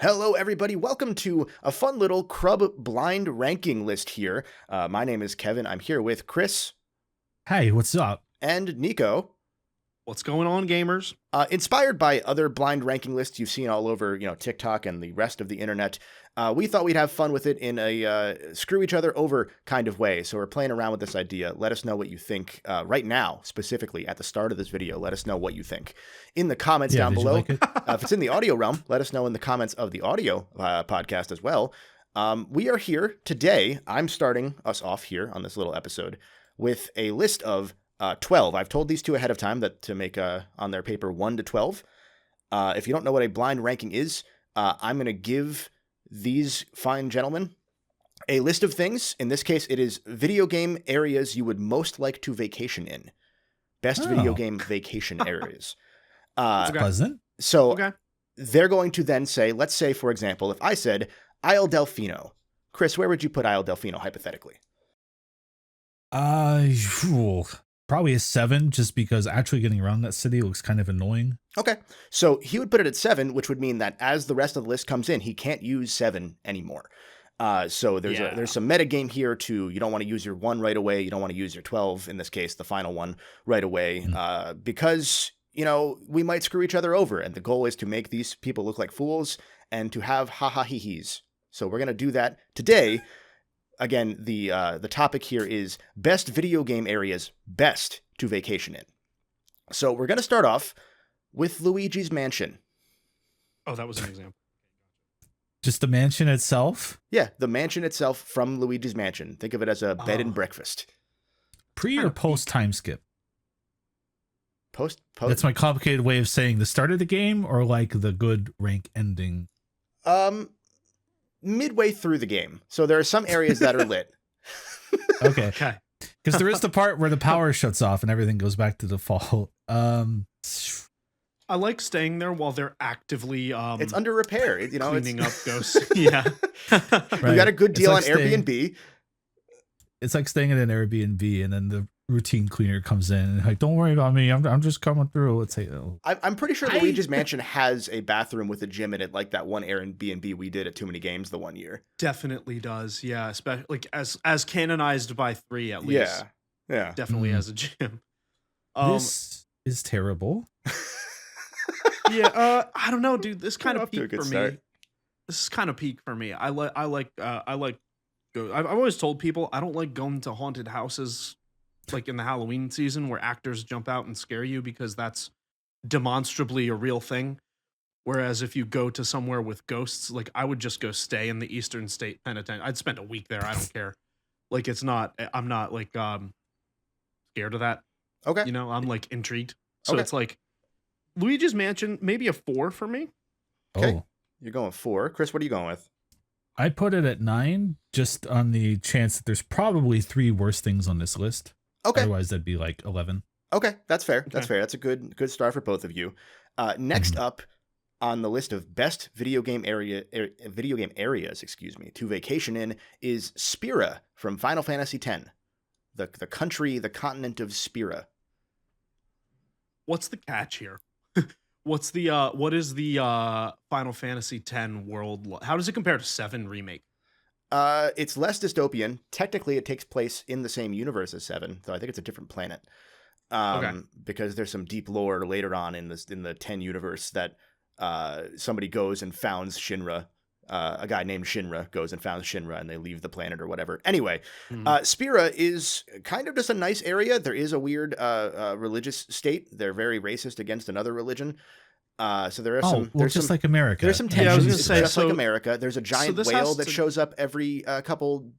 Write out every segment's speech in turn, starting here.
Hello, everybody. Welcome to a fun little Crub blind ranking list here. My name is Kevin. I'm here with Chris Hey, what's up? and Nico. What's going on, gamers? Inspired by other blind ranking lists you've seen all over, TikTok and the rest of the internet, we thought we'd have fun with it in a screw each other over kind of way. So we're playing around with this idea. Let us know what you think right now, specifically at the start of this video. Let us know what you think in the comments down below. Like If it's in the audio realm, let us know in the comments of the audio podcast as well. We are here today. I'm starting us off here on this little episode with a list of 12. I've told these two ahead of time that to make on their paper 1 to 12. If you don't know what a blind ranking is, I'm going to give these fine gentlemen a list of things. In this case, it is video game areas you would most like to vacation in. Best video game vacation areas. That's pleasant. So they're going to then say, let's say, for example, if I said Isle Delfino, Chris, where would you put Isle Delfino hypothetically? Probably a 7, just because actually getting around that city looks kind of annoying. Okay, so he would put it at 7, which would mean that as the rest of the list comes in, he can't use 7 anymore. So there's some meta game here to, you don't want to use your 1 right away, you don't want to use your 12, in this case, the final one, right away, because, we might screw each other over, and the goal is to make these people look like fools and to have ha-ha-hee-hees. So we're going to do that today. Again, the topic here is best video game areas best to vacation in. So we're going to start off with Luigi's Mansion. Oh, that was an example. Just the mansion itself? Yeah, the mansion itself from Luigi's Mansion. Think of it as a bed and breakfast. Pre or post time skip? Post. That's my complicated way of saying the start of the game or like the good rank ending? Midway through the game. So there are some areas that are lit. Okay. Because there is the part where the power shuts off and everything goes back to default. I like staying there while they're actively it's under repair, cleaning up ghosts. Yeah. Right. You got a good deal like on Airbnb. It's like staying at an Airbnb and then the routine cleaner comes in and like, don't worry about me, I'm just coming through. Let's say, I'm pretty sure Luigi's Mansion has a bathroom with a gym in it, like that one Airbnb we did at Too Many Games the one year. Definitely does, yeah. Especially like as canonized by 3 at least. Yeah. Definitely has a gym. This is terrible. Yeah, I don't know, dude. This kind of peak peak for start. me. This is kind of peak for me. I like. I've always told people I don't like going to haunted houses, like in the Halloween season where actors jump out and scare you because that's demonstrably a real thing. Whereas if you go to somewhere with ghosts, like I would just go stay in the Eastern State Penitentiary. I'd spend a week there. I don't care. Like I'm not like scared of that. Okay. I'm like intrigued. So Okay. it's like Luigi's Mansion, maybe a 4 for me. Okay. Oh, You're going 4. Chris, what are you going with? I put it at 9 just on the chance that there's probably 3 worse things on this list. Okay. Otherwise, that'd be like 11. Okay, that's fair. That's Okay. fair. That's a good start for both of you. Next up on the list of best video game areas, to vacation in is Spira from Final Fantasy X. The continent of Spira. What's the catch here? What is the Final Fantasy X world? How does it compare to 7 remake? It's less dystopian. Technically, it takes place in the same universe as 7, though I think it's a different planet. Because there's some deep lore later on in the 10 universe that somebody goes and founds Shinra. A guy named Shinra goes and founds Shinra, and they leave the planet or whatever. Anyway, Spira is kind of just a nice area. There is a weird religious state. They're very racist against another religion. So there are like America. There's some Yeah, I was tensions. gonna say, Just like America. There's a giant this whale has that to- shows up every couple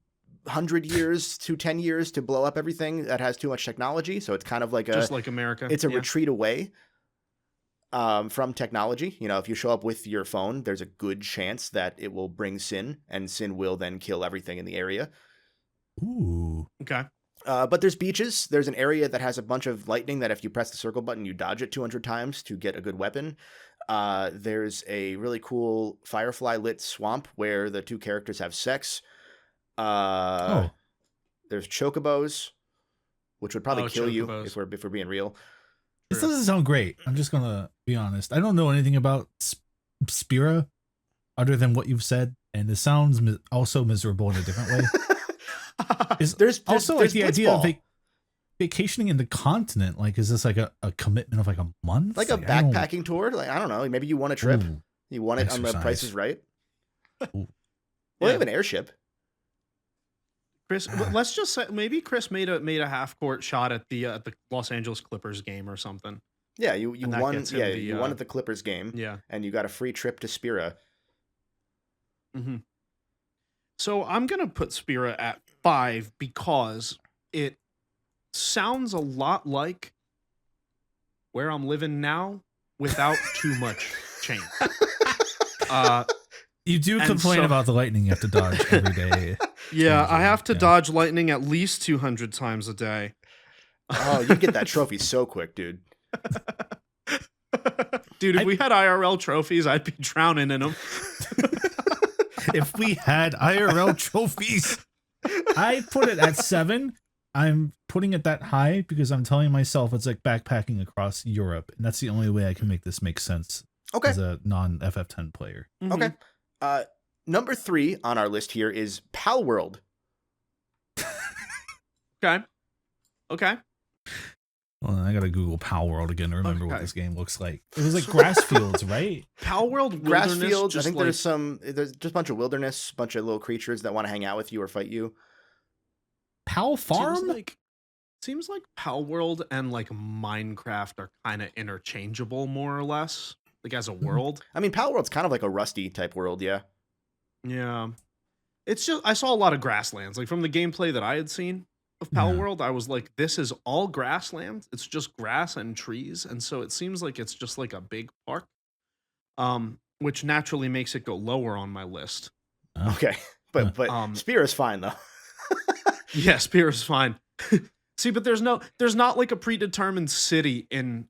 100 years to 10 years to blow up everything that has too much technology. So it's kind of like just like America. it's a Yeah. retreat away from technology. If you show up with your phone, there's a good chance that it will bring Sin, and Sin will then kill everything in the area. Ooh. Okay. But there's beaches. There's an area that has a bunch of lightning that if you press the circle button, you dodge it 200 times to get a good weapon. There's a really cool firefly lit swamp where the two characters have sex. There's chocobos, which would probably kill you if we're being real. This doesn't sound great. I'm just gonna be honest. I don't know anything about Spira. other than what you've said, and it sounds also miserable in a different way. There's also there's like the idea of blitzball. vacationing in the continent. Like, is this like a commitment of like a month? Like a backpacking tour? Like, I don't know. Maybe you won a trip. Ooh, You won it on The exercise. Price is Right. Ooh. Well, you have an airship. Chris, let's just say maybe Chris made a half court shot at the Los Angeles Clippers game or something. Yeah, you And that won. gets him Yeah, the, you won at the Clippers game. Yeah. And you got a free trip to Spira. Mm-hmm. So I'm gonna put Spira at 5 because it sounds a lot like where I'm living now without too much change. You do And complain so- about the lightning you have to dodge every day. Yeah, I have to Yeah. dodge lightning at least 200 times a day. Oh, you get that trophy so quick, dude. Dude, if we had IRL trophies, I'd be drowning in them. If we had IRL trophies, I put it at 7. I'm putting it that high because I'm telling myself it's like backpacking across Europe, and that's the only way I can make this make sense Okay. as a non-FF10 player. Okay. Number 3 on our list here is Pal World. Okay. Okay. Well, I gotta Google Pal World again to remember what Okay. this game looks like. It was like grass fields, right? Pal World Grass Wilderness, fields. I just think like, there's just a bunch of wilderness, bunch of little creatures that want to hang out with you or fight you. Pal Farm? Seems like Pal World and like Minecraft are kind of interchangeable, more or less, like as a world. I mean, Pal World's kind of like a Rusty type world, yeah. Yeah. It's just, I saw a lot of grasslands. Like from the gameplay that I had seen of Pal Yeah. World, I was like, this is all grassland. It's just grass and trees. And so it seems like it's just like a big park, which naturally makes it go lower on my list. Oh. Okay, but Spear is fine though. Yeah, Spear is fine. See, but there's not like a predetermined city in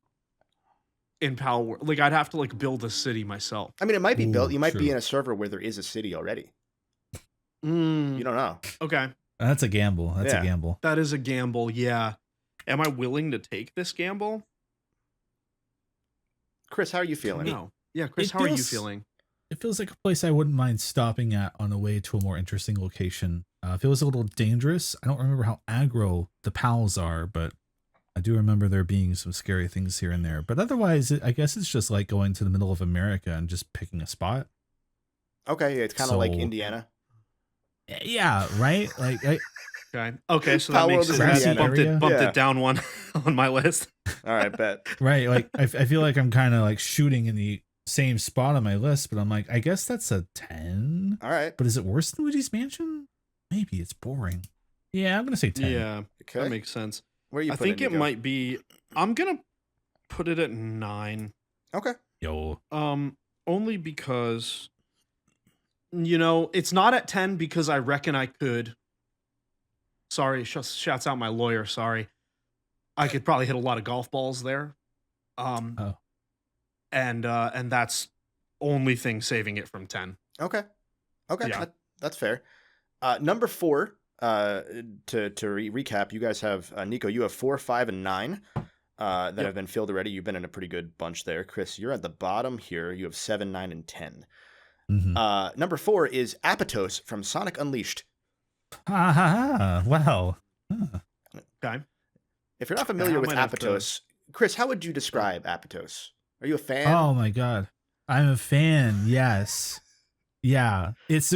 Pal World. Like I'd have to like build a city myself. I mean, it might be built. Ooh, You might be true. in a server where there is a city already. Mm, You don't know. okay. That's a gamble. That's Yeah. a gamble. That is a gamble, yeah. Am I willing to take this gamble? Chris, how are you feeling? No. Yeah, Chris, it how are you feels- feeling? It feels like a place I wouldn't mind stopping at on the way to a more interesting location. It feels a little dangerous. I don't remember how aggro the pals are, but I do remember there being some scary things here and there. But otherwise, I guess it's just like going to the middle of America and just picking a spot. Okay, it's kind of like So- Indiana. Yeah, right? Like, Okay, so Pal that makes World it is bumped Indiana. bumped Yeah. it down one on my list. All right, bet. right. Like, I feel like I'm kind of like shooting in the same spot on my list, but I'm like, I guess that's a 10. All right. But is it worse than Luigi's Mansion? Maybe it's boring. Yeah, I'm going to say 10. Yeah, Okay. that makes sense. Where are you I putting think it Nico? might be. I'm gonna put it at 9. Okay. Yo. Only because, it's not at 10 because I reckon I could. Sorry, shouts out my lawyer. Sorry, I could probably hit a lot of golf balls there. Oh. And that's only thing saving it from 10. Okay. Okay. Yeah. That's fair. Number 4. Recap, you guys have Nico. You have 4, 5, and 9 that Yep. have been filled already. You've been in a pretty good bunch there, Chris. You're at the bottom here. You have 7, 9, and 10. Mhm. Number 4 is Apatos from Sonic Unleashed. Ha ha ha. Wow. Huh. Okay. If you're not familiar I with might have to- Apatos, Chris, how would you describe Apatos? Are you a fan? Oh my god. I'm a fan. Yes. Yeah. It's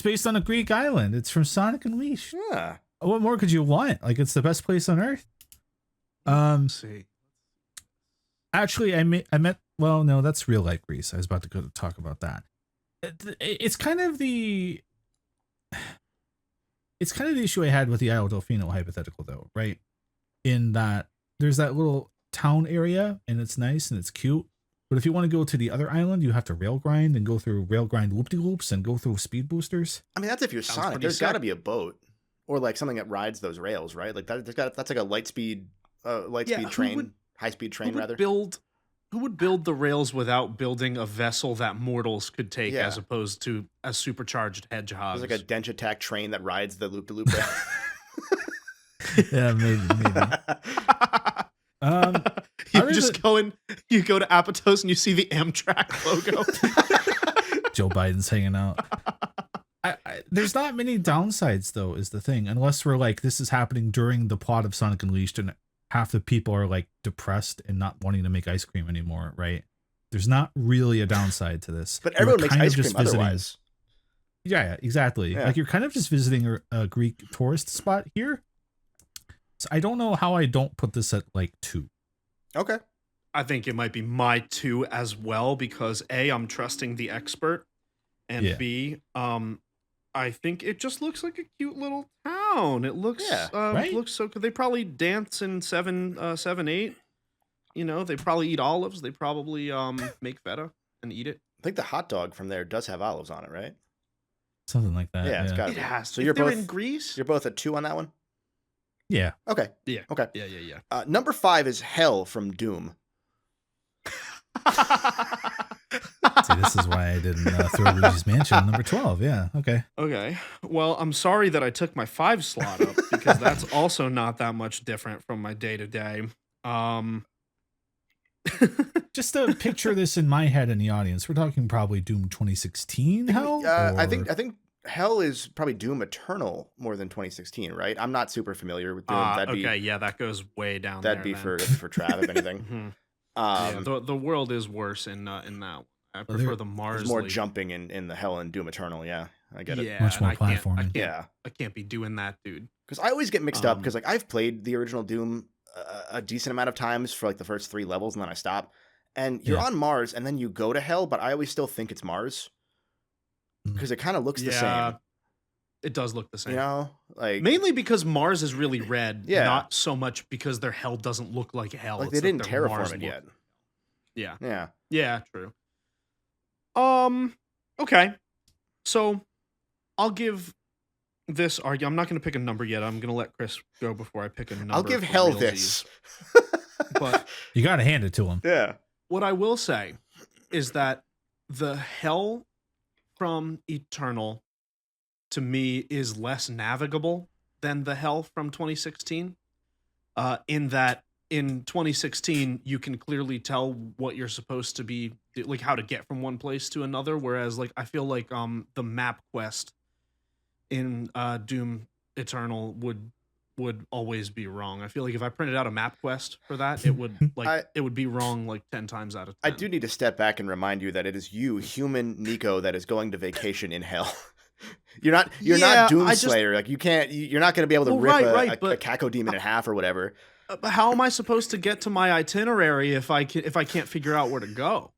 based on a Greek island. It's from Sonic Unleashed. Yeah. What more could you want? Like, it's the best place on earth. Let's see. Actually, I met. Well, no, that's real life Greece. I was about to go to talk about that. It's kind of the issue I had with the Isle Delfino hypothetical, though, right? In that there's that little town area, and it's nice and it's cute. But if you want to go to the other island, you have to rail grind and go through rail grind loop-de-loops and go through speed boosters. I mean, that's if you're Sounds Sonic. pretty There's got to sick. be a boat or like something that rides those rails, right? Like that's like a light speed who train, would- high speed Who train would rather. Who would build the rails without building a vessel that mortals could take, Yeah. as opposed to a supercharged hedgehog? There's like a Dench attack train that rides the loop to loop rail. Yeah, maybe. You other just than- go to Apatos and you see the Amtrak logo. Joe Biden's hanging out. There's not many downsides, though, is the thing. Unless we're like, this is happening during the plot of Sonic Unleashed and half the people are like depressed and not wanting to make ice cream anymore, right? There's not really a downside to this. But everyone makes ice cream otherwise. Yeah, exactly. Yeah. Like you're kind of just visiting a Greek tourist spot here. So I don't know how I don't put this at like 2. Okay. I think it might be my 2 as well because A, I'm trusting the expert, and B, I think it just looks like a cute little town. It looks right? looks so good. They probably dance in 7-8. You know, they probably eat olives. They probably make feta and eat it. I think the hot dog from there does have olives on it, right? Something like that. Yeah, it's got It has. So If you're they're both in Greece. You're both at 2 on that one? Yeah. Okay. Yeah. Okay. Yeah. Number 5 is Hell from Doom. See, this is why I didn't throw Luigi's Mansion on number 12. Yeah. Okay. Okay. Well, I'm sorry that I took my 5 slot up because that's also not that much different from my day to day. Just to picture this in my head in the audience, we're talking probably Doom 2016 Hell? I think Hell is probably Doom Eternal more than 2016, right? I'm not super familiar with Doom. That goes way down there. That'd be for Trav, if anything. The world is worse in that one. I prefer the Mars. There's more jumping in the Hell and Doom Eternal. Yeah, I get it. Yeah, much more platforming. I can't be doing that, dude. Because I always get mixed up because like I've played the original Doom a decent amount of times for like the first 3 levels and then I stop. And you're on Mars and then you go to Hell, but I always still think it's Mars because it kind of looks the same. It does look the same. You know, like mainly because Mars is really red. Yeah. Not so much because their Hell doesn't look like Hell. Like it's they didn't their terraform Mars it yet. Yeah. Yeah. Yeah. True. Okay. So I'll give this argument. I'm not going to pick a number yet. I'm going to let Chris go before I pick a number. I'll give for Hell realsies. this. But you got to hand it to him. Yeah. What I will say is that the Hell from Eternal to me is less navigable than the Hell from 2016. In that in 2016 you can clearly tell what you're supposed to be, like how to get from one place to another, whereas like I feel like the map quest in Doom Eternal would always be wrong. I feel like if I printed out a map quest for that, it would it would be wrong like 10 times out of 10. I do need to step back and remind you that it is you, human Nico, that is going to vacation in Hell. You're not Doomslayer. Like you're not going to be able to rip a Caco demon in half or whatever. But how am I supposed to get to my itinerary if I can't figure out where to go?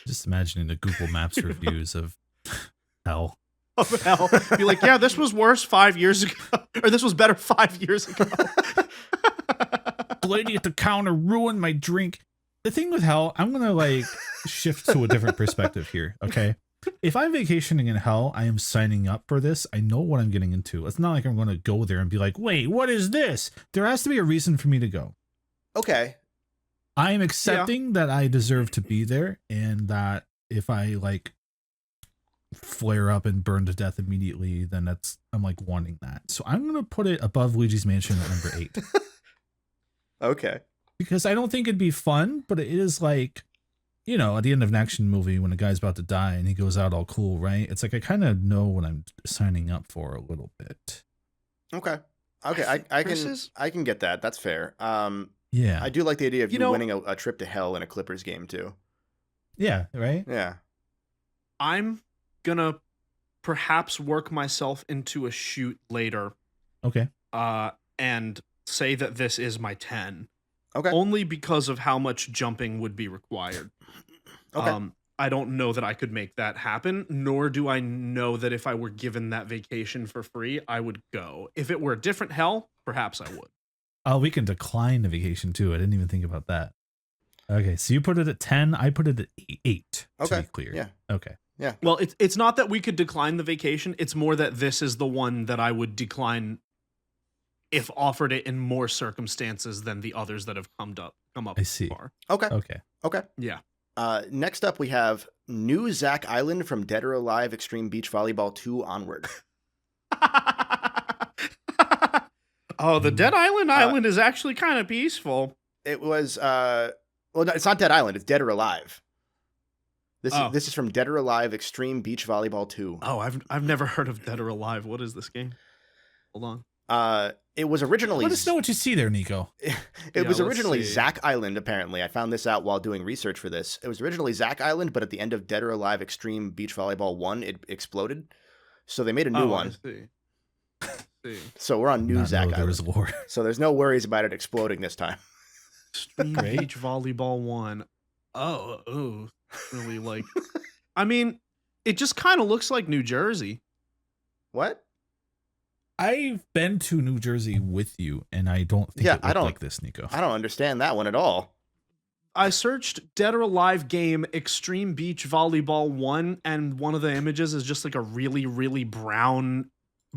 Just imagining the Google Maps reviews of Hell. Of Hell. Be like, yeah, this was worse 5 years ago. Or this was better 5 years ago. The lady at the counter ruined my drink. The thing with Hell, I'm going to like shift to a different perspective here. Okay. If I'm vacationing in Hell, I am signing up for this. I know what I'm getting into. It's not like I'm going to go there and be like, wait, what is this? There has to be a reason for me to go. Okay. I am accepting that I deserve to be there and that if I like flare up and burn to death immediately, then I'm like wanting that. So I'm going to put it above Luigi's Mansion at number 8. Okay. Because I don't think it'd be fun, but it is like, you know, at the end of an action movie when a guy's about to die and he goes out all cool, right? It's like I kind of know what I'm signing up for a little bit. Okay. I can get that. That's fair. Yeah. I do like the idea of you winning a trip to Hell in a Clippers game too. Yeah, right? Yeah. I'm gonna perhaps work myself into a shoot later. Okay. And say that this is my 10. Okay. Only because of how much jumping would be required. Okay. I don't know that I could make that happen, nor do I know that if I were given that vacation for free, I would go. If it were a different Hell, perhaps I would. Oh, we can decline the vacation too. I didn't even think about that. Okay, so you put it at 10. I put it at 8. Okay. To be clear. Yeah. Okay. Yeah. Well, it's not that we could decline the vacation. It's more that this is the one that I would decline if offered it in more circumstances than the others that have come up. I see. Far. Okay. Yeah. Next up, we have New Zack Island from Dead or Alive Extreme Beach Volleyball 2 onward. Oh, the Dead Island is actually kind of peaceful. It was, well, no, it's not Dead Island. It's Dead or Alive. This is from Dead or Alive Extreme Beach Volleyball 2. Oh, I've never heard of Dead or Alive. What is this game? Hold on. It was originally... Let us know what you see there, Nico. It was originally Zack Island, apparently. I found this out while doing research for this. It was originally Zack Island, but at the end of Dead or Alive Extreme Beach Volleyball 1, it exploded. So they made a new one. I see. So we're on new Zack Island. Lore. So there's no worries about it exploding this time. Extreme Beach Volleyball 1. Oh. Really like... I mean, it just kind of looks like New Jersey. What? I've been to New Jersey with you, and I don't think it looked like this, Nico. I don't understand that one at all. I searched Dead or Alive game Extreme Beach Volleyball 1, and one of the images is just like a really, really brown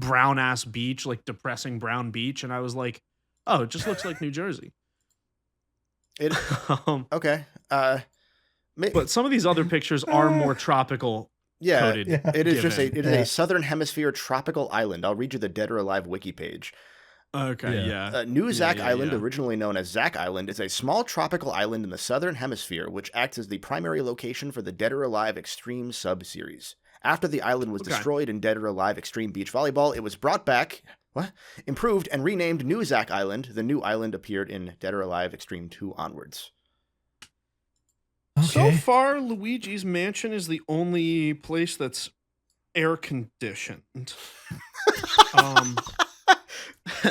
ass beach, like depressing brown beach, and I was like, oh, it just looks like New Jersey. Okay. But some of these other pictures are more tropical. Yeah, it is just a southern hemisphere tropical island. I'll read you the Dead or Alive wiki page. Okay, yeah. New Zack Island, originally known as Zack Island, is a small tropical island in the southern hemisphere, which acts as the primary location for the Dead or Alive Extreme sub-series. After the island was destroyed in Dead or Alive Extreme Beach Volleyball, it was brought back, improved, and renamed New Zack Island. The new island appeared in Dead or Alive Extreme 2 onwards. Okay. So far, Luigi's Mansion is the only place that's air conditioned.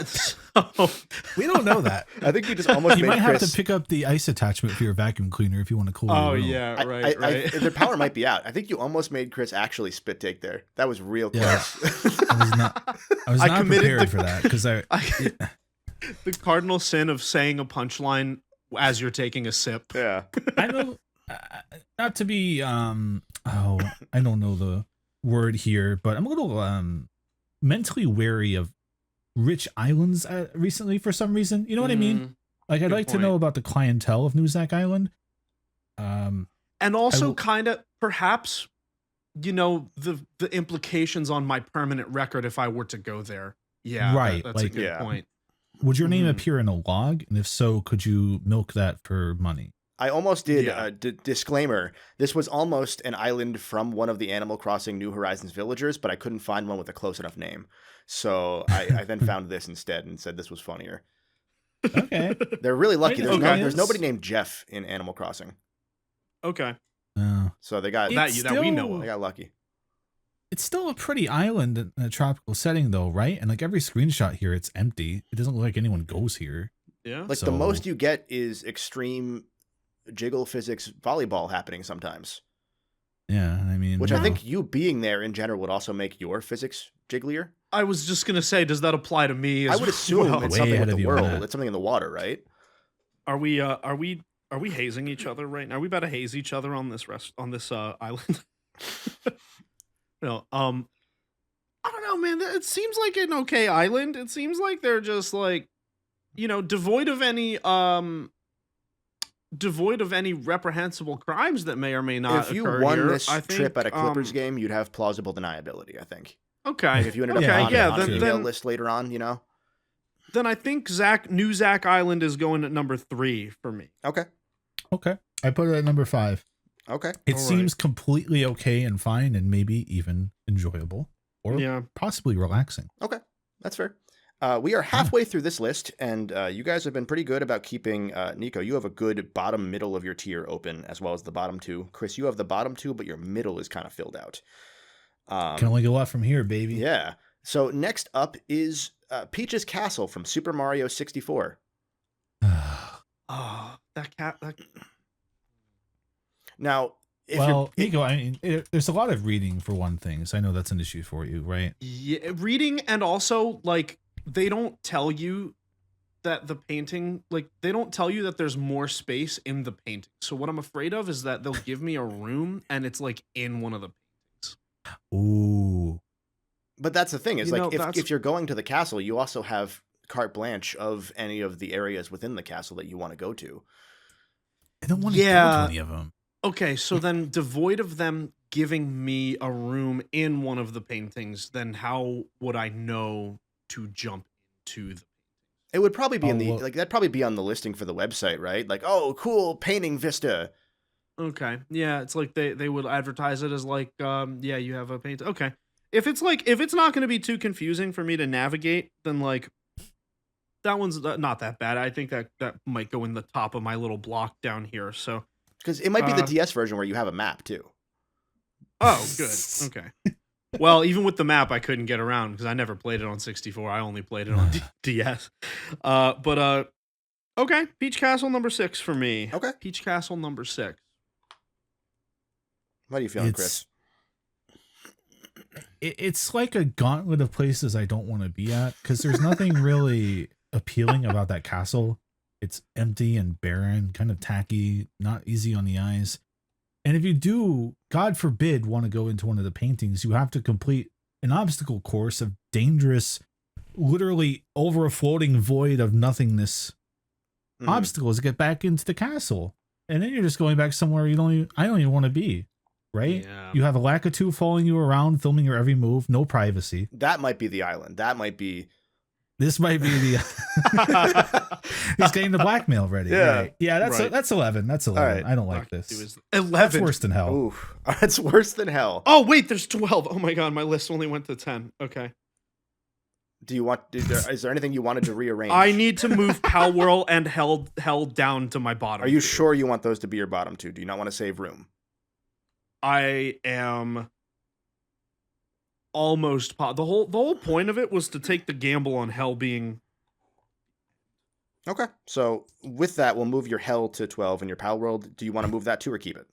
So, we don't know that. I think you just almost you might have to pick up the ice attachment for your vacuum cleaner if you want to cool your room. Yeah, right. Their power might be out. I think you almost made Chris actually spit take there. That was real close. Yeah. I was not prepared for that because the cardinal sin of saying a punchline as you're taking a sip. Yeah, I know. Not to be I don't know the word here, but I'm a little mentally wary of rich islands recently for some reason. You know what I mean? Like, I'd like to know about the clientele of New Zack Island. And also kind of perhaps, the implications on my permanent record if I were to go there. Yeah, right. That's a good point. Would your name appear in a log? And if so, could you milk that for money? I almost did a disclaimer. This was almost an island from one of the Animal Crossing New Horizons villagers, but I couldn't find one with a close enough name. So I then found this instead and said this was funnier. Okay. They're really lucky. There's nobody named Jeff in Animal Crossing. Okay. So they got that we know of. They got lucky. It's still a pretty island in a tropical setting though, right? And like every screenshot here, it's empty. It doesn't look like anyone goes here. Yeah. Like the most you get is extreme jiggle physics volleyball happening sometimes. Yeah, I mean, which I think you being there in general would also make your physics jigglier. I was just gonna say, does that apply to me? I would assume it's something with the world. It's something in the water, right? Are we hazing each other right now? Are we about to haze each other on this island? No, I don't know, man. It seems like an okay island. It seems like they're just like, devoid of any reprehensible crimes that may or may not. If you won this trip at a Clippers game, you'd have plausible deniability, I think. Okay. Like if you ended up on the email list later on, Then I think New Zack Island is going at number 3 for me. Okay. I put it at number 5. Okay. It seems completely okay and fine and maybe even enjoyable or possibly relaxing. Okay. That's fair. We are halfway through this list, and you guys have been pretty good about keeping, Nico, you have a good bottom middle of your tier open, as well as the bottom 2. Chris, you have the bottom 2, but your middle is kind of filled out. Can only go up from here, baby. Yeah. So next up is Peach's Castle from Super Mario 64. That cat... Now, Nico, I mean, there's a lot of reading for one thing, so I know that's an issue for you, right? Yeah, reading, and also, like, they don't tell you that the painting, like, they don't tell you that there's more space in the painting. So what I'm afraid of is that they'll give me a room, and it's, like, in one of the paintings. Ooh. But that's the thing, is, if you're going to the castle, you also have carte blanche of any of the areas within the castle that you want to go to. I don't want to go to any of them. Okay, so then devoid of them giving me a room in one of the paintings, then how would I know to jump into the painting? It would probably be that'd probably be on the listing for the website, right? Like, oh, cool painting vista. Okay. Yeah, it's like they would advertise it as like, yeah, you have a paint. Okay. If it's not going to be too confusing for me to navigate, then like that one's not that bad. I think that might go in the top of my little block down here. So, Because it might be the uh, DS version where you have a map too. oh, good. Okay. Well, even with the map, I couldn't get around because I never played it on 64. I only played it on DS. Okay. Peach Castle number 6 for me. Okay. Peach Castle number 6. What are you feeling, Chris? It's like a gauntlet of places I don't want to be at because there's nothing really appealing about that castle. It's empty and barren, kind of tacky, not easy on the eyes. And if you do, God forbid, want to go into one of the paintings, you have to complete an obstacle course of dangerous, literally over a floating void of nothingness obstacles to get back into the castle. And then you're just going back somewhere I don't even want to be. Right? Yeah. You have a Lakitu following you around, filming your every move, no privacy. That might be the island. That might be. This might be the. He's getting the blackmail ready. Yeah. Right. Yeah, that's 11. That's 11. All right. I don't like this. 11. That's worse than hell. Ooh, that's worse than hell. Oh, wait, there's 12. Oh my God, my list only went to 10. Okay. Do you want? Is there anything you wanted to rearrange? I need to move Pal Whirl and Hell down to my bottom. Are you sure you want those to be your bottom two? Do you not want to save room? I am almost the whole point of it was to take the gamble on Hell being. Okay, so with that, we'll move your Hell to 12 and your Pal World. Do you want to move that too or keep it?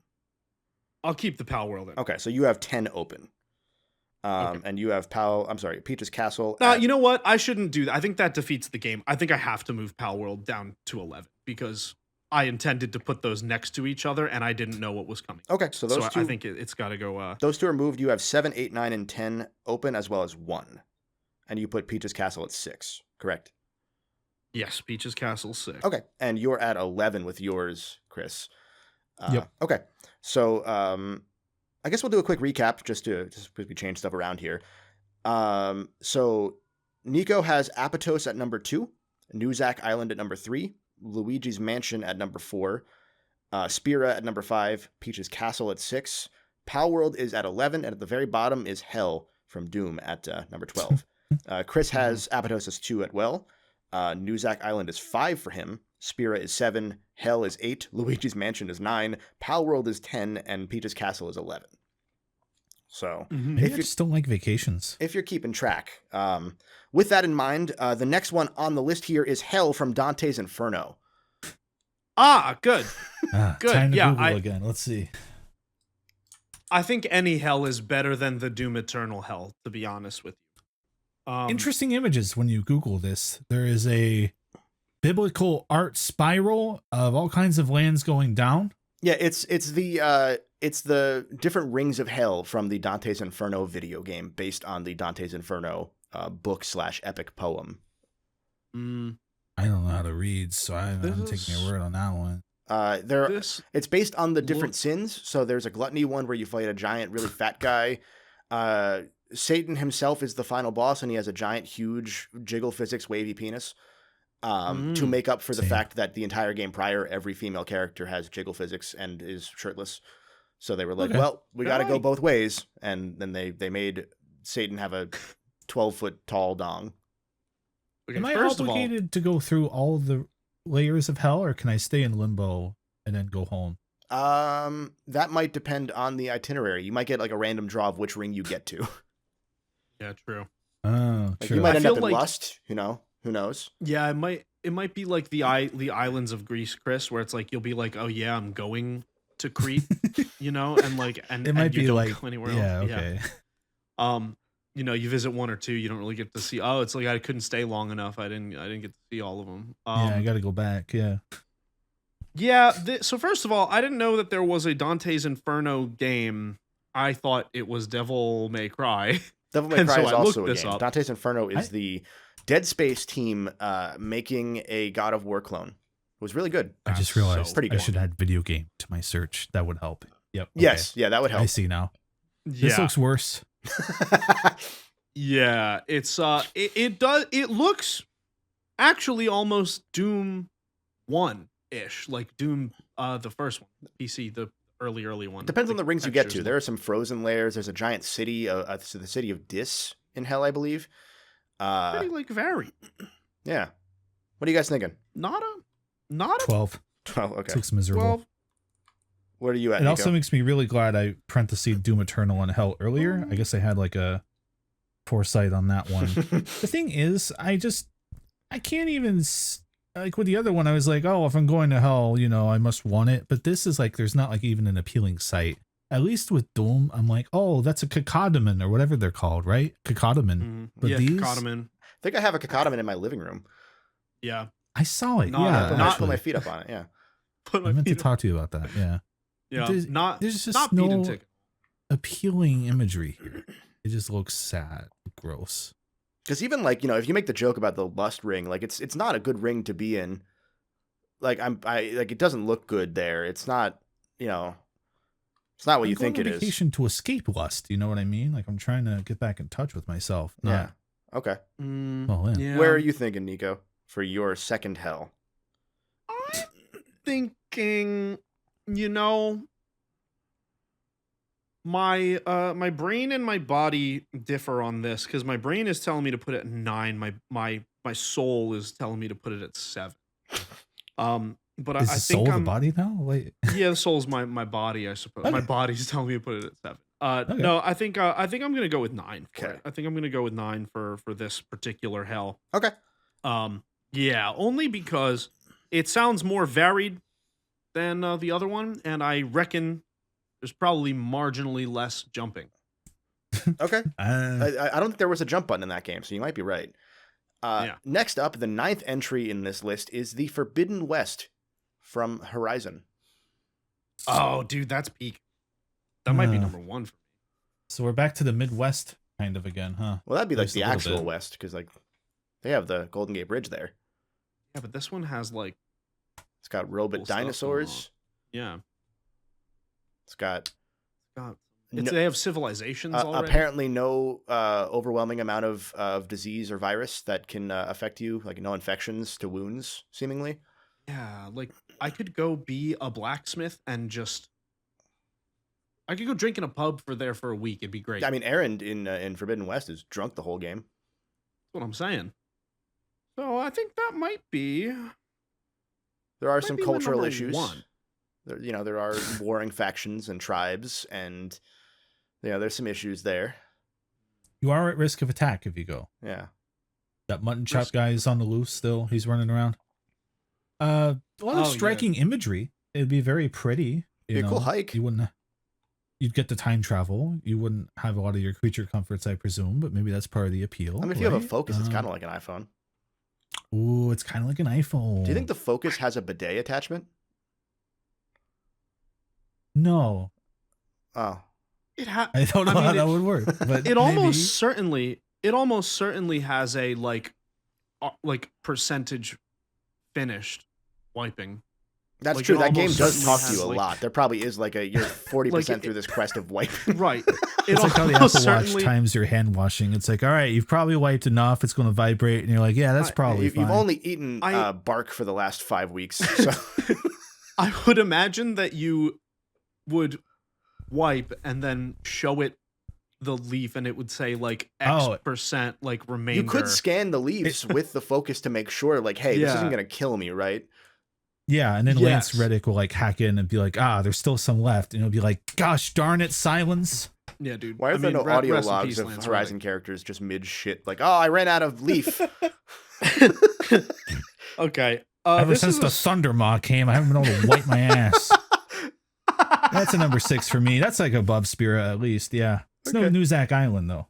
I'll keep the Pal World in. Okay, so you have 10 open. Okay. And you have Peach's Castle. You know what? I shouldn't do that. I think that defeats the game. I think I have to move Pal World down to 11 because I intended to put those next to each other and I didn't know what was coming. Okay, so those two. I think it's got to go. Those two are moved. You have 7, 8, 9, and 10 open as well as 1. And you put Peach's Castle at 6, correct? Yes, Peach's Castle 6. Okay, and you're at 11 with yours, Chris. Yep. Okay, so I guess we'll do a quick recap just because we change stuff around here. So Nico has Apatos at number 2, Nuzak Island at number 3, Luigi's Mansion at number 4, Spira at number 5, Peach's Castle at 6, Pal World is at 11, and at the very bottom is Hell from Doom at number 12. Chris has Apatos as 2 at well. Nuzak Island is 5 for him. Spira is 7. Hell is 8. Luigi's Mansion is 9. Pal World is 10. And Peach's Castle is 11. So Maybe I just don't like vacations. If you're keeping track. With that in mind, the next one on the list here is Hell from Dante's Inferno. Ah, good. Good. Time to Yeah, Google again. Let's see. I think any Hell is better than the Doom Eternal Hell, to be honest with you. Interesting images when you Google this. There is a biblical art spiral of all kinds of lands going down. Yeah, it's the different rings of hell from the Dante's Inferno video game based on the Dante's Inferno book/epic poem. I don't know how to read, so I'm taking your word on that one. It's based on the different sins. So there's a gluttony one where you fight a giant, really fat guy. Satan himself is the final boss, and he has a giant, huge jiggle physics wavy penis. To make up for the fact that the entire game prior, every female character has jiggle physics and is shirtless. So they were like, well, we got to go both ways. And then they made Satan have a 12-foot tall dong. Okay, am I obligated to go through all of the layers of hell, or can I stay in limbo and then go home? That might depend on the itinerary. You might get like a random draw of which ring you get to. Yeah, true. Oh, true. You might end up in Lust, Who knows? Yeah, it might be like the islands of Greece, Chris, where it's like you'll be like, oh yeah, I'm going to Crete, and like it might be like go anywhere else. Okay. You visit one or two, you don't really get to see. Oh, it's like I couldn't stay long enough. I didn't get to see all of them. Yeah, I got to go back. Yeah. Yeah. So first of all, I didn't know that there was a Dante's Inferno game. I thought it was Devil May Cry. Devil May Cry is also a game. Up. Dante's Inferno is the Dead Space team making a God of War clone. It was really good. I just realized pretty good. I should add video game to my search. That would help. Yep. Okay. Yes. Yeah, that would help. I see now. Yeah. This looks worse. Yeah, it's it looks actually almost Doom 1-ish, like Doom the first one, PC, the early one. Depends on the rings you get to. textures There are some frozen layers. There's a giant city, so the city of Dis in Hell, I believe. pretty like varied. Yeah. What are you guys thinking? Not a 12. 12. Okay. Looks miserable. 12. What are you at, It Nico? also makes me really glad I parentheses Doom Eternal and Hell earlier. I guess I had like a foresight on that one. The thing is, I can't even, like with the other one, I was like, oh, if I'm going to Hell, you know, I must want it. But this is like, there's not like even an appealing sight. At least with Doom, I'm like, oh, that's a cacodamin or whatever they're called, right? Cacodamin. But yeah, these, cacodamin. I think I have a cacodamin in my living room. Yeah. I saw it. Not- Yeah, not- Put my actually. feet up on it. Yeah. Put I my meant to feet up. talk to you about that. Yeah. Yeah. There's Not just not no beaten ticket. appealing imagery here. It just looks sad, gross. Because even like, you know, if you make the joke about the lust ring, like it's not a good ring to be in. Like it doesn't look good there. It's not, you know, it's not what you think it on is. vacation to escape lust. You know what I mean? Like I'm trying to get back in touch with myself. Yeah. Okay. Well, yeah. Yeah. Where are you thinking, Nico, for your second Hell? I'm thinking, you know, my brain and my body differ on this because my brain is telling me to put it at 9. My soul is telling me to put it at 7. But Is I the think soul the I'm, body now? Wait. yeah, the soul's my body, I suppose. My Okay. body's telling me to put it at 7. Okay. No, I think I'm gonna go with 9. For Okay. it. I think I'm gonna go with 9 for this particular Hell. Okay. Yeah, only because it sounds more varied than the other one, and I reckon there's probably marginally less jumping. Okay. Uh, I don't think there was a jump button in that game, so you might be right. Yeah. Next up, the 9th entry in this list is the Forbidden West from Horizon. Oh, dude, that's peak. That might be Uh. number 1 for me. so we're back to the Midwest kind of again, huh? Well, that'd be like Just the a little actual bit. West, because like they have the Golden Gate Bridge there. Yeah, but this one has like, It's got robot Cool stuff going dinosaurs. yeah, It's got God, no- they have civilizations already. apparently no overwhelming amount of disease or virus that can affect you, like no infections to wounds, seemingly. Yeah, like I could go be a blacksmith and just, I could go drink in a pub for a week. It'd be great. I mean, Aaron in Forbidden West is drunk the whole game. That's what I'm saying. So I think that might be. There are Might some be my cultural number issues. 1. There are warring factions and tribes, and there's some issues there. You are at risk of attack if you go. Yeah. That mutton chop Risk- guy is on the loose still. He's running around. A lot of Oh, yeah. striking imagery. It'd be very pretty. Be a cool hike. You wouldn't. You'd get the time travel. You wouldn't have a lot of your creature comforts, I presume, but maybe that's part of the appeal. I mean, if you have a right? Focus, it's kind of like an iPhone. Ooh, it's kind of like an iPhone. Do you think the Focus has a bidet attachment? No, Oh, It I don't know I mean, how it- that would work. But it maybe. almost certainly has a like percentage finished wiping. that's Like, true. it That game almost does certainly talk to has, you a like- lot. There probably is like you're 40% Like, through this quest of wipe. Right. It It's like how the almost Apple Watch certainly- times your hand washing. It's like, all right, you've probably wiped enough. It's going to vibrate, and you're like, yeah, that's probably You've fine. only eaten I- bark for the last 5 weeks. So I would imagine that you would wipe and then show it the leaf and it would say like X Oh. percent like remainder. you could scan the leaves with the Focus to make sure, like, hey, this Yeah. isn't gonna kill me, right? Yeah, and then Lance Yes. Reddick will like hack in and be like, there's still some left, and he'll be like, gosh darn it, silence. Yeah, dude. Why are I there mean, no audio rest in logs peace, of Lance Horizon Reddick. characters just mid shit? Like, oh, I ran out of leaf. Okay. Ever This since is the a Thunder Maw came, I haven't been able to wipe my ass. That's a number 6 for me. That's like above Spira at least. Yeah, it's no Okay. Nuzak Island though.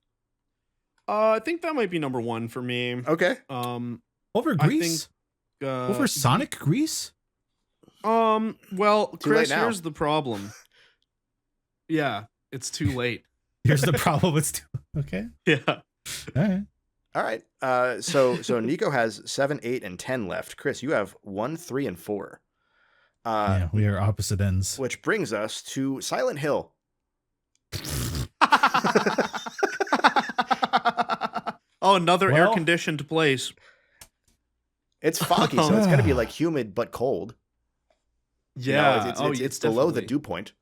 I think that might be number 1 for me. Okay. Over I Greece? think, Over Sonic Greece? Well, Too late Chris, now. here's the problem. Yeah, it's too late. Here's the problem. It's too okay. Yeah. All right. All right. So Nico has 7, 8, and 10 left. Chris, you have 1, 3, and 4. Yeah, we are opposite ends. Which brings us to Silent Hill. Oh, another Well- air-conditioned place. It's foggy, so it's gonna be like humid but cold. You know, Yeah. it's below the dew point.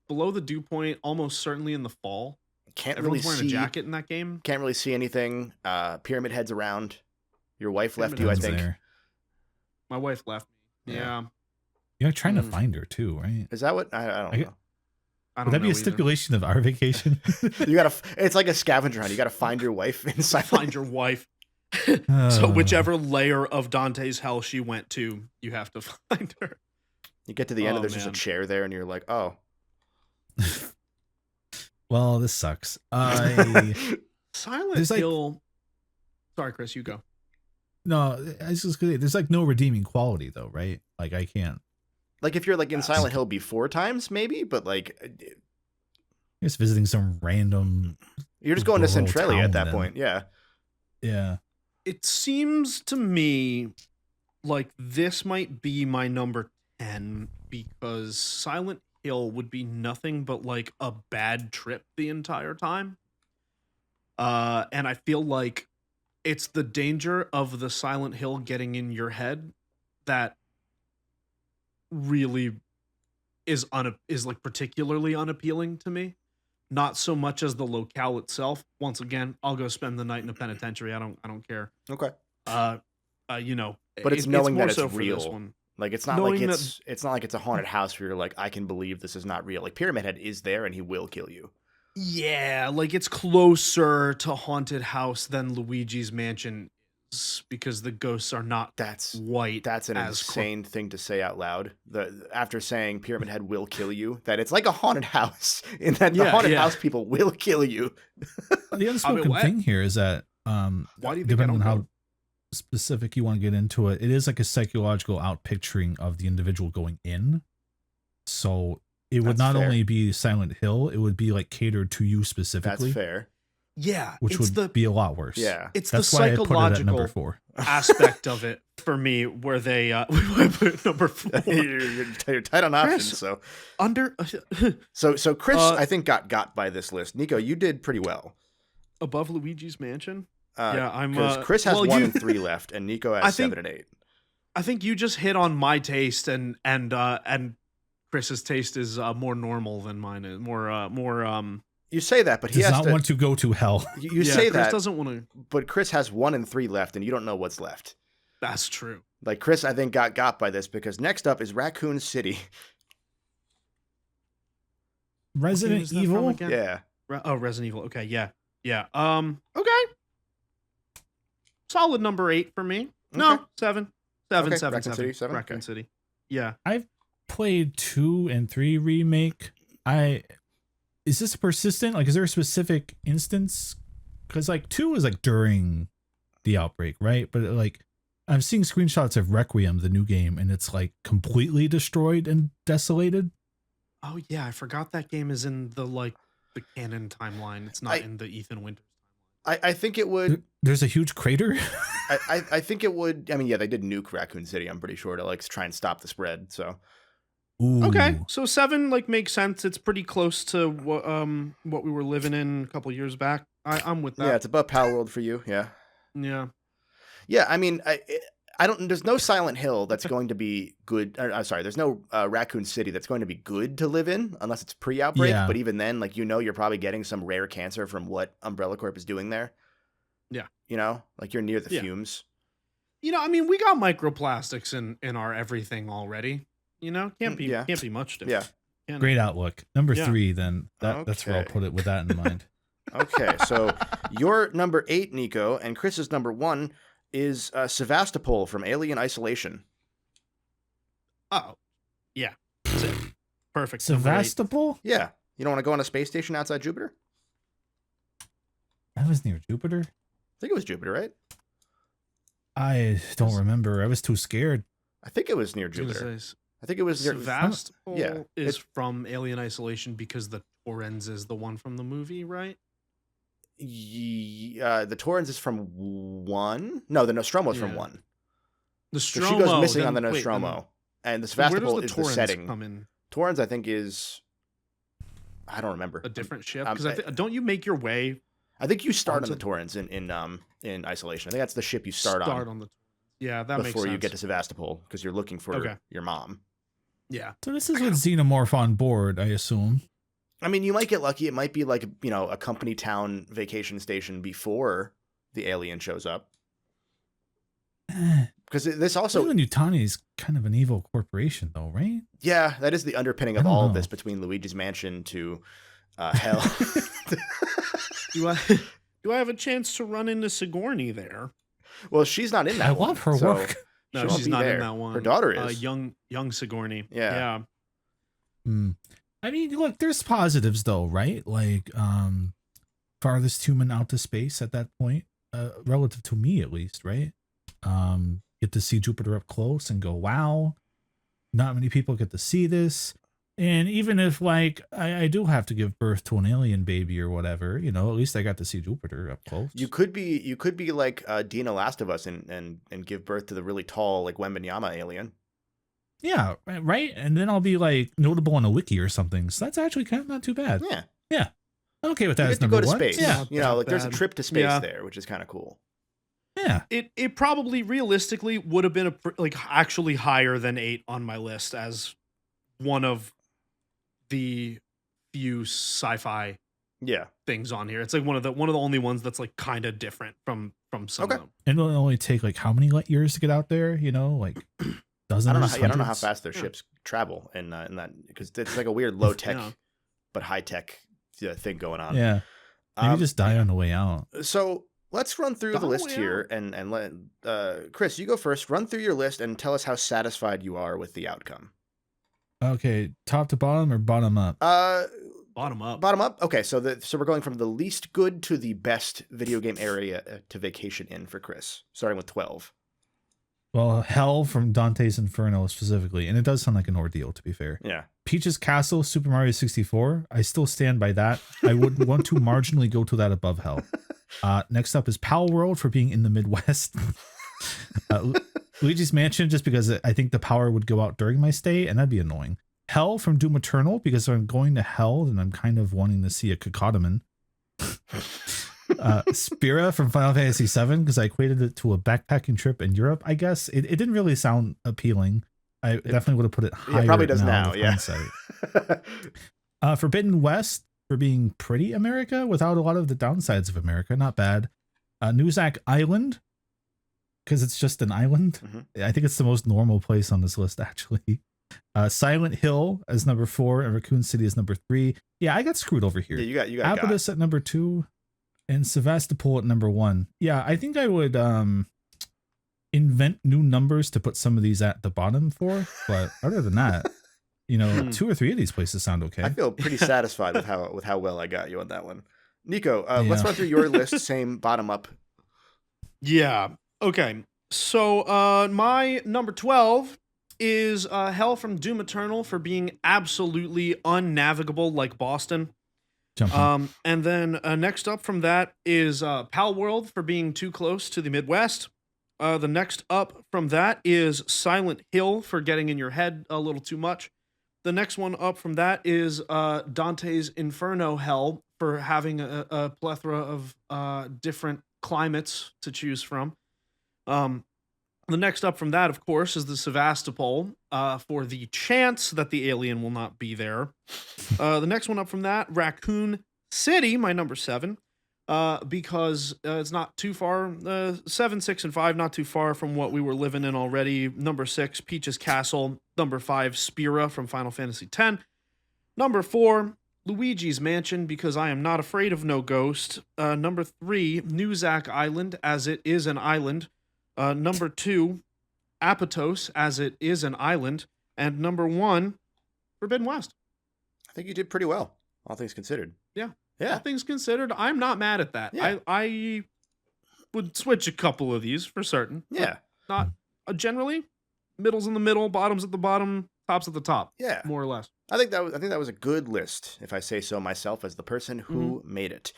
Below the dew point, almost certainly in the fall. Can't Everyone's really wearing a see. jacket in that game. Can't really see anything. Pyramid Head's around. Your wife left Pyramid you, I Head's think. there. My wife left me. Yeah. Yeah. You're trying to find her too, right? Is that what? I don't know. I don't Would that know be a either. stipulation of our vacation? You gotta. It's like a scavenger hunt. You gotta find your wife inside. Find your wife. So Uh, whichever layer of Dante's hell she went to, you have to find her. You get to the end, and Oh, there's just a man. chair there, and you're like, oh. Well, this sucks. There's Silent like- Hill. Sorry, Chris, you go. no, I was just gonna say, there's like no redeeming quality though, right? Like I can't. Like if you're like in Silent Hill before times, maybe, but like Just visiting some random. you're just going to rural Centralia at town that then. point. Yeah. Yeah. It seems to me like this might be my number 10 because Silent Hill would be nothing but like a bad trip the entire time. And I feel like it's the danger of the Silent Hill getting in your head that really is like particularly unappealing to me. Not so much as the locale itself. Once again, I'll go spend the night in a penitentiary. I don't care. Okay. You know, But it's knowing more that it's so for this real. one. Like it's not Knowing like that- it's not like it's a haunted house where you're like, I can believe this is not real. Like Pyramid Head is there and he will kill you. Yeah, like it's closer to haunted house than Luigi's Mansion is because the ghosts are not That's white. an as insane thing to say out loud. After saying Pyramid Head will kill you, that it's like a haunted house in that the Yeah, haunted yeah. house people will kill you. The unspoken what? thing here is that Why do you think I depending on don't how go? specific you want to get into it, it is like a psychological outpicturing of the individual going in. So it would That's not fair. only be Silent Hill, it would be like catered to you specifically, That's fair. Yeah, which it's would be a lot worse. Yeah. it's That's the why I put it at psychological number 4. aspect of it for me where they I put it number 4. you're tight on options. Chris, So Under so Chris, Uh, I think got by this list. Nico, you did pretty well. above Luigi's Mansion. Yeah, I'm because Chris has well, 1 you- and 3 left, and Nico has I think- 7 and 8. I think you just hit on my taste and Chris's taste is more normal than mine is. More You say that, but he Does has not to. want to go to hell. You yeah, say Chris that, doesn't want to. but Chris has 1 and 3 left, and you don't know what's left. That's true. Like Chris, I think got by this because next up is Raccoon City. Resident is that from Evil. again? Yeah, Resident Evil. Okay, yeah. Okay. Solid number 8 for me. No, Okay. 7. Okay, 7. Raccoon City, 7? Raccoon Okay. City. Yeah. Played 2 and 3 remake. Is this persistent? Like, is there a specific instance? Because like 2 is like during the outbreak, right? But like I'm seeing screenshots of Requiem, the new game, and it's like completely destroyed and desolated. Oh yeah, I forgot that game is in the canon timeline. It's not I- in the Ethan Winters. I think it would. There's a huge crater. I think it would. I mean, yeah, they did nuke Raccoon City. I'm pretty sure to like try and stop the spread. So Ooh. Okay, so 7 makes sense. It's pretty close to what we were living in a couple years back. I'm with that. yeah, it's above Power World for you. Yeah, Yeah. yeah. I mean, I don't. There's no Silent Hill that's going to be good. I'm sorry. There's no Raccoon City that's going to be good to live in unless it's pre-outbreak. Yeah. But even then, like you're probably getting some rare cancer from what Umbrella Corp is doing there. Yeah. Like you're near the Yeah. fumes. I mean, we got microplastics in our everything already. Can't be Yeah. can't be much different. Yeah. Can it? Great outlook. Number Yeah. 3, then. That's where I'll Okay. put it with that in mind. Okay, so your number 8, Nico, and Chris's number 1 is Sevastopol from Alien Isolation. Oh, yeah. Sick. Perfect. Number 8. Sevastopol? Yeah. You don't want to go on a space station outside Jupiter? That was near Jupiter. I think it was Jupiter, right? I don't remember. I was too scared. I think it was near I was gonna Jupiter. say, I think it was near. Sevastopol yeah, is it's- from Alien Isolation because the Torrens is the one from the movie, right? The Torrens is from 1. No, the Nostromo's from Yeah. 1. The So Nostromo. she goes missing on the then- wait, then Nostromo. And the where does Sevastopol the is the Torrens setting. come in? Torrens, I think, is. I don't remember. A different ship? Um, Because don't you make your way I think you start on onto- the Torrens in Isolation. I think that's the ship you start on the? Yeah, that makes before sense. you get to Sevastopol because you're looking for Okay. your mom. Yeah. So this is with Xenomorph on board, I assume. I mean, you might get lucky. It might be like, a company town vacation station before the alien shows up. Because this also... Yutani is kind of an evil corporation, though, right? Yeah, that is the underpinning of all of this, between Luigi's Mansion to hell. Do I have a chance to run into Sigourney there? Well, she's not in that one. I love her work. No, she's not in that one. Her daughter is. Young Sigourney. Yeah. I mean, look, there's positives though, right? Like, farthest human out to space at that point, relative to me at least, right? Get to see Jupiter up close and go, wow. Not many people get to see this. And even if like I do have to give birth to an alien baby or whatever, at least I got to see Jupiter up close. You could be like Dina Last of Us and give birth to the really tall like Wembenyama alien. Yeah, right. And then I'll be like notable on a wiki or something. So that's actually kind of not too bad. Yeah. I'm okay with that. You as get to number go to one. space. Yeah, like there's a trip to space there, which is kind of cool. Yeah. It probably realistically would have been actually higher than 8 on my list as one of the few sci-fi things on here. It's like one of the only ones that's like kind of different from some of them. And it'll only take like how many light years to get out there? Like dozens. I don't know how fast their ships travel in that, because it's like a weird low tech but high tech thing going on. Yeah, maybe just die on the way out. So let's run through the list here and let Chris, you go first. Run through your list and tell us how satisfied you are with the outcome. Okay, top to bottom or bottom up? Bottom up. Bottom up. Okay, so we're going from the least good to the best video game area to vacation in for Chris, starting with 12. Well, Hell from Dante's Inferno specifically, and it does sound like an ordeal, to be fair. Yeah. Peach's Castle, Super Mario 64. I still stand by that. I would want to marginally go to that above Hell. Next up is Pal World for being in the Midwest. Luigi's Mansion, just because I think the power would go out during my stay, and that'd be annoying. Hell from Doom Eternal, because if I'm going to Hell, then I'm kind of wanting to see a cacodaman. Spira from Final Fantasy VII, because I equated it to a backpacking trip in Europe. I guess it didn't really sound appealing. I definitely would have put it higher. It probably does now. Forbidden West for being pretty America without a lot of the downsides of America. Not bad. Nuzak Island, because it's just an island. Mm-hmm. I think it's the most normal place on this list, actually. Silent Hill as number 4 and Raccoon City as number 3. Yeah, I got screwed over here. Yeah, you got Apophis at number 2 and Sevastopol at number 1. Yeah, I think I would invent new numbers to put some of these at the bottom for, but other than that, 2 or 3 of these places sound okay. I feel pretty satisfied with how well I got you on that one. Nico, let's run through your list, same bottom up. Yeah. Okay. So my number 12 is Hell from Doom Eternal for being absolutely unnavigable like Boston. And then next up from that is Pal World for being too close to the Midwest. The next up from that is Silent Hill for getting in your head a little too much. The next one up from that is Dante's Inferno Hell for having a plethora of different climates to choose from. The next up from that, of course, is the Sevastopol for the chance that the alien will not be there. The next one up from that, Raccoon City, my number 7, because it's not too far. 7, 6, and 5, not too far from what we were living in already. Number 6, Peach's Castle. Number 5, Spira from Final Fantasy X. Number 4, Luigi's Mansion, because I am not afraid of no ghost. Number 3, Nuzak Island, as it is an island. Number 2, Apophis, as it is an island. And number 1, Forbidden West. I think you did pretty well, all things considered. Yeah. All things considered, I'm not mad at that. Yeah. I would switch a couple of these for certain. Yeah. Not generally, middle's in the middle, bottom's at the bottom, top's at the top. Yeah. More or less. I think that was a good list, if I say so myself, as the person who made it.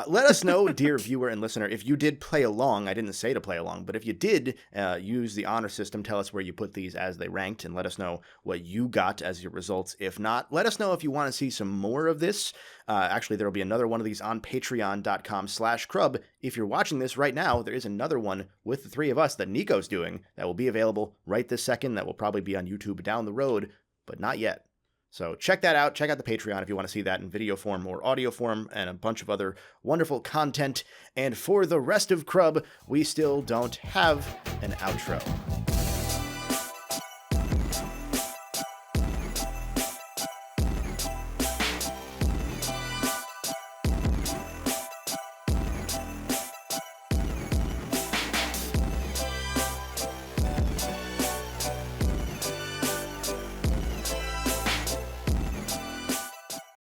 Let us know, dear viewer and listener, if you did play along. I didn't say to play along, but if you did use the honor system, tell us where you put these as they ranked, and let us know what you got as your results. If not, let us know if you want to see some more of this. Actually, there will be another one of these on patreon.com/crub. If you're watching this right now, there is another one with the 3 of us that Nico's doing that will be available right this second. That will probably be on YouTube down the road. but not yet. So check that out. Check out the Patreon if you want to see that in video form or audio form and a bunch of other wonderful content. And for the rest of Crub, we still don't have an outro.